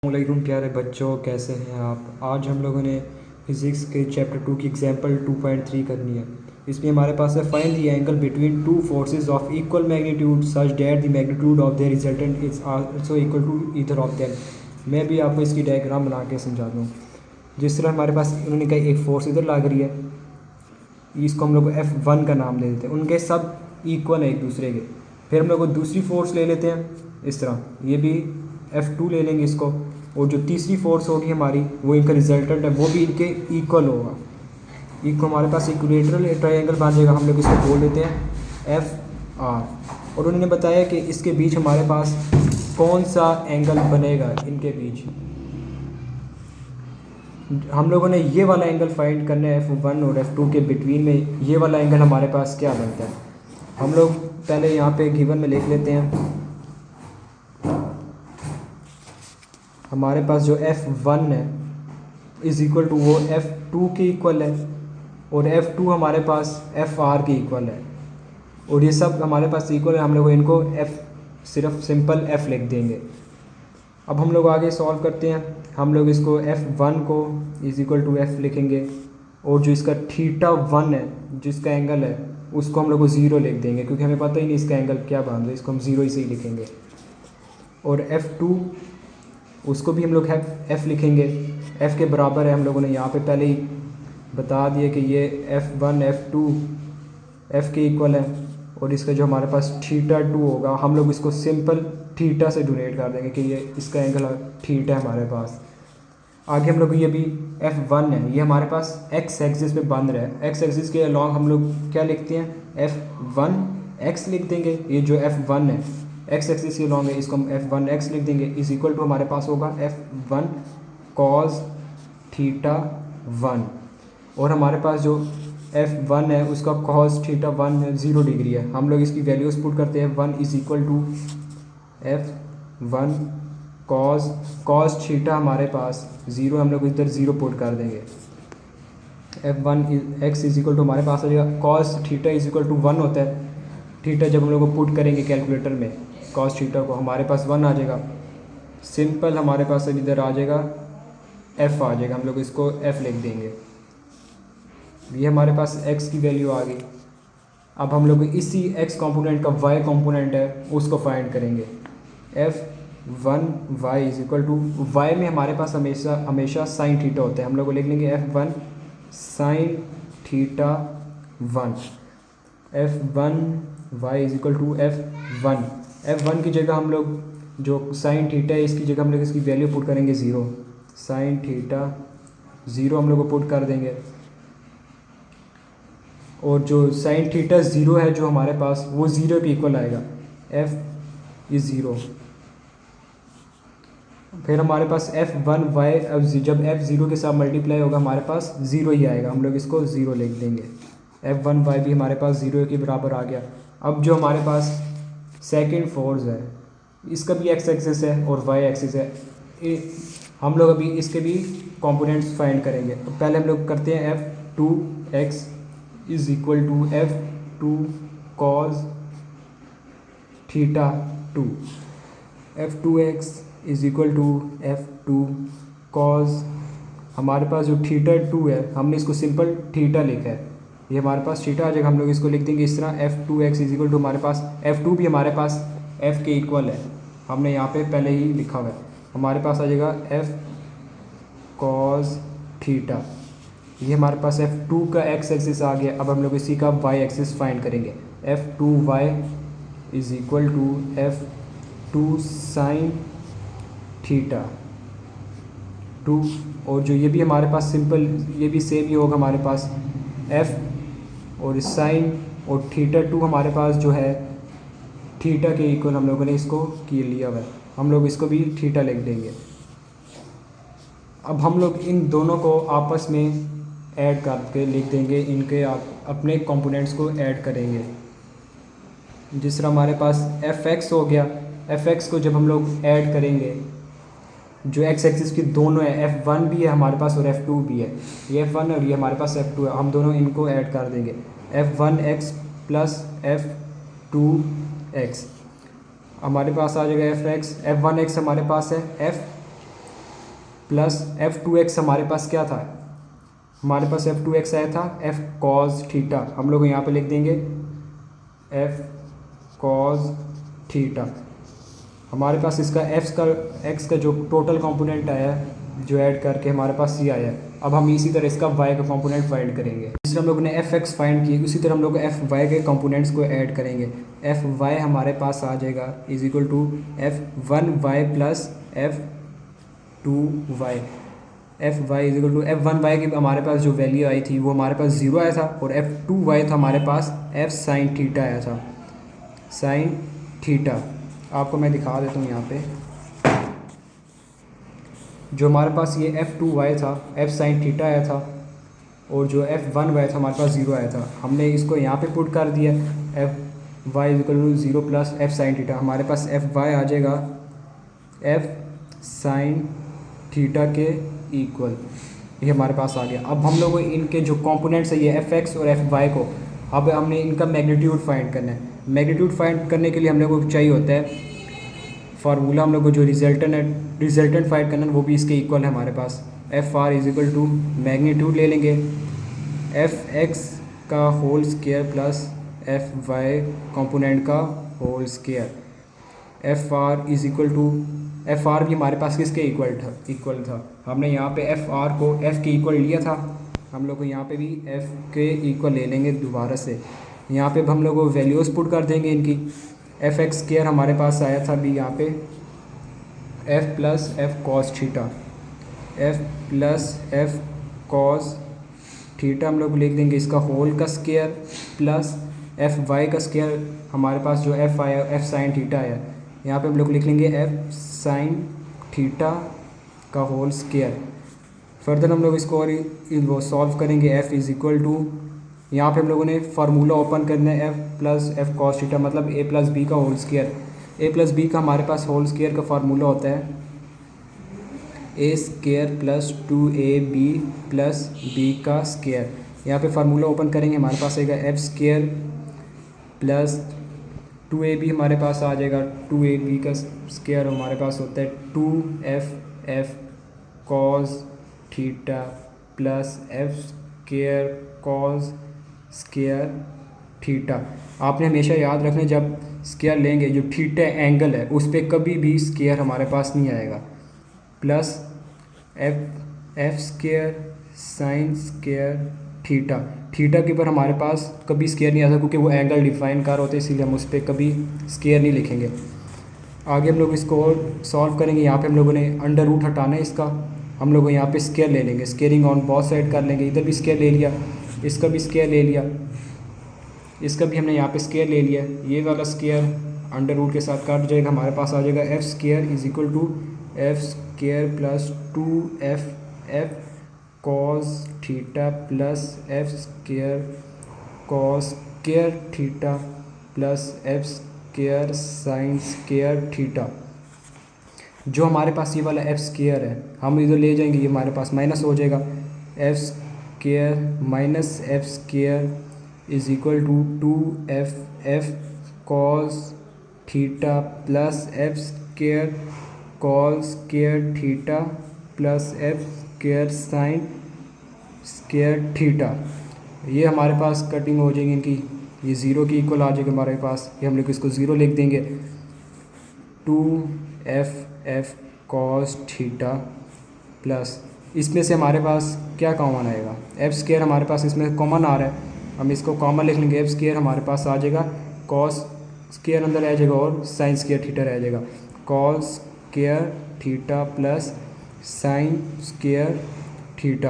वालेकुम प्यारे बच्चों, कैसे हैं आप। आज हम लोगों ने फिज़िक्स के चैप्टर 2 की एग्जांपल 2.3 करनी है। इसमें हमारे पास है find the angle between two forces of equal magnitude such that the magnitude of their resultant is also equal to either of them. मैं भी आपको इसकी डायग्राम बना के समझा दूँ। जिस तरह हमारे पास उन्होंने कहा एक फोर्स इधर लग रही है, इसको हम लोग F1 का नाम दे देते हैं। उनके सब इक्वल है एक दूसरे के। फिर हम लोग दूसरी फोर्स ले लेते हैं इस तरह, ये भी F2 ले लेंगे इसको, और जो तीसरी फोर्स होगी हमारी वो इनका रिजल्टेंट है, वो भी इनके इक्वल होगा। इक्वल हमारे पास इक्विलेटरल ट्रायंगल बन जाएगा। हम लोग इसको बोल देते हैं FR। और उन्होंने बताया कि इसके बीच हमारे पास कौन सा एंगल बनेगा इनके बीच। हम लोगों ने ये वाला एंगल फाइंड करना है F1 और F2 के बिटवीन में। ये वाला एंगल हमारे पास क्या बनता है, हम लोग पहले यहाँ पे गिवन में लिख लेते हैं। हमारे पास जो F1 है इज़ इक्वल टू वो F2 के इक्वल है, और F2 हमारे पास FR के इक्वल है, और ये सब हमारे पास इक्वल है। हम लोग इनको सिर्फ सिंपल F लिख देंगे। अब हम लोग आगे सॉल्व करते हैं। हम लोग इसको F1 को इज़ इक्वल टू F लिखेंगे, और जो इसका θ1 है, जिसका एंगल है, उसको हम लोग 0 लिख देंगे, क्योंकि हमें पता ही नहीं इसका एंगल क्या बन रहा है। इसको हम 0 ही से ही लिखेंगे। और F2 उसको भी हम लोग F लिखेंगे, F के बराबर है। हम लोगों ने यहाँ पे पहले ही बता दिया कि ये F1 F2 F के इक्वल है, और इसका जो हमारे पास θ2 होगा, हम लोग इसको सिंपल थीटा से डोनेट कर देंगे कि ये इसका एंगल थीटा है हमारे पास। आगे हम लोग ये भी F1 है, ये हमारे पास x एक्सिस पे बन रहा है। x एक्सिस के अलॉन्ग हम लोग क्या लिखते हैं, F1x लिख देंगे। ये जो F1 है x एक्सिस के अलॉन्ग है, इसको हम F1x लिख देंगे। इज इक्वल टू हमारे पास होगा F1 cos θ1, और हमारे पास जो F1 है उसका cos θ1 0 डिग्री है। हम लोग इसकी वैल्यूज पुट करते हैं। 1 is equal to F1 cos θ हमारे पास 0, हम लोग इधर 0 पुट कर देंगे। F1x इज इक्वल टू हमारे पास आ जाएगा cos θ इज इक्वल टू 1 होता है। थीटा जब हम लोग पुट करेंगे कैलकुलेटर में cos θ को, हमारे पास 1 आ जाएगा। सिंपल हमारे पास अब इधर आ जाएगा F आ जाएगा, हम लोग इसको F लिख देंगे। ये हमारे पास x की वैल्यू आ गई। अब हम लोग इसी x कंपोनेंट का y कंपोनेंट है उसको फाइंड करेंगे। F1y is equal to y में हमारे पास हमेशा साइन थीटा होता है। हम लोग लिख लेंगे F1 sign θ1। F1y is equal to F1 की जगह हम लोग जो साइन थीटा है इसकी जगह हम लोग इसकी वैल्यू पुट करेंगे 0। साइन थीटा 0 हम लोग को पुट कर देंगे, और जो साइन थीटा 0 है जो हमारे पास वो 0 के इक्वल आएगा। F is 0। फिर हमारे पास F1y अब जब F0 के साथ मल्टीप्लाई होगा हमारे पास 0 ही आएगा। हम लोग इसको 0 लिख देंगे। F1y भी हमारे पास 0 के बराबर आ गया। अब जो हमारे पास सेकंड फोर्स है इसका भी x एक्सिस है और y एक्सिस है। हम लोग अभी इसके भी कंपोनेंट्स फाइंड करेंगे। तो पहले हम लोग करते हैं F2x is equal to F2 cos θ2। F2x is equal to F2 cos, हमारे पास जो θ2 है हमने इसको सिंपल थीटा लिखा है, ये हमारे पास थीटा आ जाएगा। हम लोग इसको लिख देंगे इस तरह F2x इज इक्वल टू हमारे पास F2 भी हमारे पास F के इक्वल है, हमने यहाँ पे पहले ही लिखा हुआ है। हमारे पास आ जाएगा F cos θ। ये हमारे पास F2 का x एक्सिस आ गया। अब हम लोग इसी का y एक्सिस फाइंड करेंगे। F2y is equal to F2 sign θ2, और जो ये भी हमारे पास सिंपल ये भी सेम ही होगा हमारे पास F और साइन और θ2 हमारे पास जो है थीटा के इक्वल हम लोगों ने इसको लिया हुआ है। हम लोग इसको भी थीटा लिख देंगे। अब हम लोग इन दोनों को आपस में ऐड करके लिख देंगे, इनके आप अपने कंपोनेंट्स को ऐड करेंगे। जिस तरह हमारे पास Fx हो गया, Fx को जब हम लोग ऐड करेंगे, जो x एक्सिस की दोनों है F1 भी है हमारे पास और F2 भी है, ये F1 और ये हमारे पास F2 है, हम दोनों इनको ऐड कर देंगे। F1x प्लस F2x हमारे पास आ जाएगा F1x हमारे पास है F प्लस f2x हमारे पास क्या था, हमारे पास f2x आया था f cos थीटा, हम लोग यहाँ पे लिख देंगे f cos थीटा। हमारे पास इसका x का जो टोटल कंपोनेंट आया है, जो ऐड करके हमारे पास ये आया है। अब हम इसी तरह इसका y का कंपोनेंट फाइंड करेंगे। जिस तरह हम लोगों ने fx फाइंड की, उसी तरह हम लोग fy के कंपोनेंट्स को ऐड करेंगे। fy हमारे पास आ जाएगा is equal to f1y plus f2y। fy is equal to f1y की हमारे पास जो वैल्यू आई थी वो हमारे पास 0 आया था, और f2y था हमारे पास f साइन थीटा आया था, साइन थीटा। आपको मैं दिखा देता हूँ यहाँ पे, जो हमारे पास ये f2y था f साइन थीटा आया था, और जो f1y था हमारे पास 0 आया था। हमने इसको यहाँ पे पुट कर दिया, fy equal to 0 plus f sine theta. हमारे पास fy आ जाएगा f साइन थीटा के इक्वल, ये हमारे पास आ गया। अब हम लोग इनके जो कंपोनेंट्स है ये fx और fy को, अब हमने इनका मैग्नीट्यूड फाइंड करना है। मैग्नीट्यूड फाइंड करने के लिए हम लोग को चाहिए होता है फार्मूला, हम लोग को जो रिजल्टेंट फाइंड करना है वो भी इसके इक्वल है हमारे पास। F R is equal to magnitude ले लेंगे एफ एक्स का whole square plus F Y component का whole square. F R is equal to, F R भी हमारे पास किसके इक्वल था, हमने यहाँ पे एफ आर को एफ के इक्वल लिया था, हम लोग को यहाँ पे भी एफ के इक्वल ले लेंगे दोबारा से। यहाँ पे हम लोग वैल्यूज़ पुट कर देंगे इनकी। एफ एक्स स्क्वायर हमारे पास आया था अभी यहाँ पे F plus F cos theta, F plus F cos theta हम लोग लिख देंगे इसका होल का स्क्वायर, प्लस एफ वाई का स्क्वायर हमारे पास जो एफ आया एफ साइन थीटा आया, यहाँ पे हम लोग लिख लेंगे एफ साइन थीटा का होल स्क्वायर। फर्दर हम लोग इसको और वो सॉल्व करेंगे। एफ इज़ इक्वल टू, यहाँ पे हम लोगों ने फार्मूला ओपन करना है F plus F cos theta मतलब ए प्लस बी का whole square. A plus B का हमारे पास होल स्क्वायर का फार्मूला होता है A square plus 2ab plus B का स्क्वायर। यहाँ पे फार्मूला ओपन करेंगे, हमारे पास आएगा एफ स्क्वायर प्लस 2ab हमारे पास आ जाएगा, 2ab का स्क्वायर हमारे पास होता है 2f F cos theta plus F square cos square theta. आपने हमेशा याद रखना जब स्क्वायर लेंगे जो थीटा एंगल है उस पर कभी भी स्क्वायर हमारे पास नहीं आएगा, plus F square sine square theta. Theta के ऊपर हमारे पास कभी स्क्वायर नहीं आता क्योंकि वो एंगल डिफाइन कर होते हैं, इसीलिए हम उस पर कभी स्क्वायर नहीं लिखेंगे। आगे हम लोग इसको और सॉल्व करेंगे। यहाँ पे हम लोगों ने अंडर रूट हटाना है इसका, हम लोग यहाँ पे स्क्वायर ले लेंगे, स्क्वेयरिंग ऑन बोथ साइड कर लेंगे। इधर भी स्क्वायर ले लिया, इसका भी स्क्वायर ले लिया, इसका भी हमने यहाँ पे स्क्वायर ले लिया। ये वाला स्क्वायर अंडर रूट के साथ काट जाएगा, हमारे पास आ जाएगा F square is equal to F square plus 2f F cos theta plus F square cos square theta plus F square sine square theta. जो हमारे पास ये वाला एफ स्क्वायर है हम इधर ले जाएंगे, ये हमारे पास माइनस हो जाएगा, F square minus F square is equal to 2f F cos theta plus F square cos square theta plus F square sine square theta. ये हमारे पास कटिंग हो जाएगी इनकी, ये ज़ीरो की इक्वल आ जाएगी हमारे पास, ये हम लोग इसको ज़ीरो लिख देंगे। 2f F cos theta plus, इसमें से हमारे पास क्या कॉमन आएगा, एफ स्क्वायर हमारे पास इसमें कॉमन आ रहा है, हम इसको कॉमन लिख लेंगे। एफ स्क्वायर हमारे पास आ जाएगा, कॉस स्क्वायर अंदर रह जाएगा और साइन स्क्वायर थीटा रह जाएगा। Cos square theta plus sign square theta.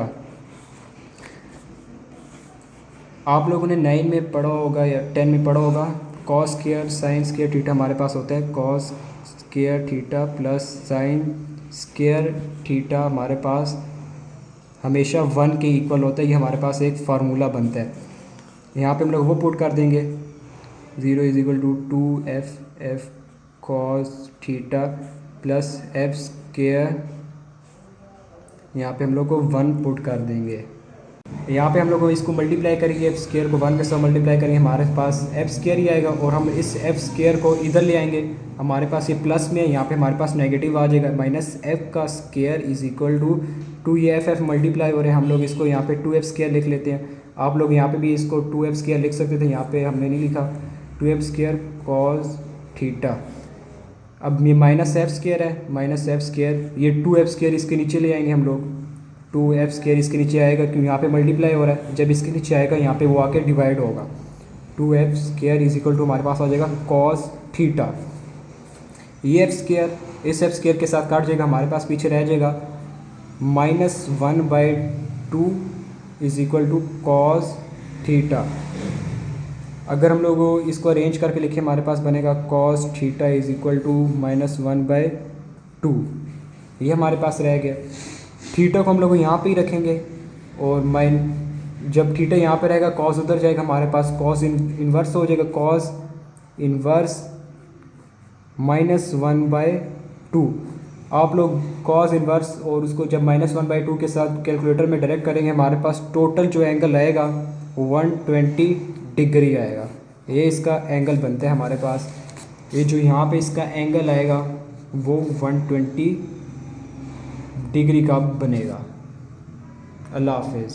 आप लोगों ने 9 में पढ़ा होगा या 10 में पढ़ा होगा, cos square sine square theta हमारे पास होता है cos square theta plus sign square theta हमारे पास हमेशा 1 के इक्वल होता है। ये हमारे पास एक फार्मूला बनता है, यहाँ पे हम लोग वो पुट कर देंगे 0 is equal to 2f F cos theta plus F square, यहाँ पे हम लोग को 1 पुट कर देंगे। यहाँ पे हम लोग इसको मल्टीप्लाई करेंगे, एफ स्केयर को 1 के साथ मल्टीप्लाई करेंगे, हमारे पास एफ स्केयर ही आएगा। और हम इस एफ स्केयर को इधर ले आएंगे, हमारे पास ये प्लस में है, यहाँ पे हमारे पास नेगेटिव आ जाएगा। माइनस एफ का स्केयर इज इक्वल टू ये एफ मल्टीप्लाई हो रहे हैं, हम लोग इसको यहाँ पे 2f स्केयर लिख लेते हैं। आप लोग यहाँ पे भी इसको 2f स्केयर लिख सकते थे, यहाँ पे हमने नहीं लिखा। 2f square cos theta. अब ये माइनस एफ स्केयर है, माइनस एफ स्केयर, ये 2f स्केयर इसके नीचे ले आएंगे हम लोग। 2f स्केयर इसके नीचे आएगा, क्योंकि यहाँ पे मल्टीप्लाई हो रहा है, जब इसके नीचे आएगा यहाँ पे वो आके डिवाइड होगा। 2f square is equal to हमारे पास आ जाएगा कॉस थीटा। ये एफ स्केयर इस एफ स्केयर के साथ काट जाएगा, हमारे पास पीछे रह जाएगा -1/2 is equal to cos theta. अगर हम लोग इसको अरेंज करके लिखें, हमारे पास बनेगा cos theta is equal to -1/2। ये हमारे पास रह गया। थीटा को हम लोग यहाँ पे ही रखेंगे, और जब थीटा यहाँ पे रहेगा कॉस उधर जाएगा, हमारे पास कॉस इन्वर्स हो जाएगा, कॉस इन्वर्स -1/2। आप लोग कॉस इन्वर्स और उसको जब -1/2 के साथ कैलकुलेटर में डायरेक्ट करेंगे, हमारे पास टोटल जो एंगल आएगा 120 डिग्री आएगा। ये इसका एंगल बनता है हमारे पास। ये जो यहाँ पे इसका एंगल आएगा वो 120 डिग्री का बनेगा। अल्लाह हाफिज़।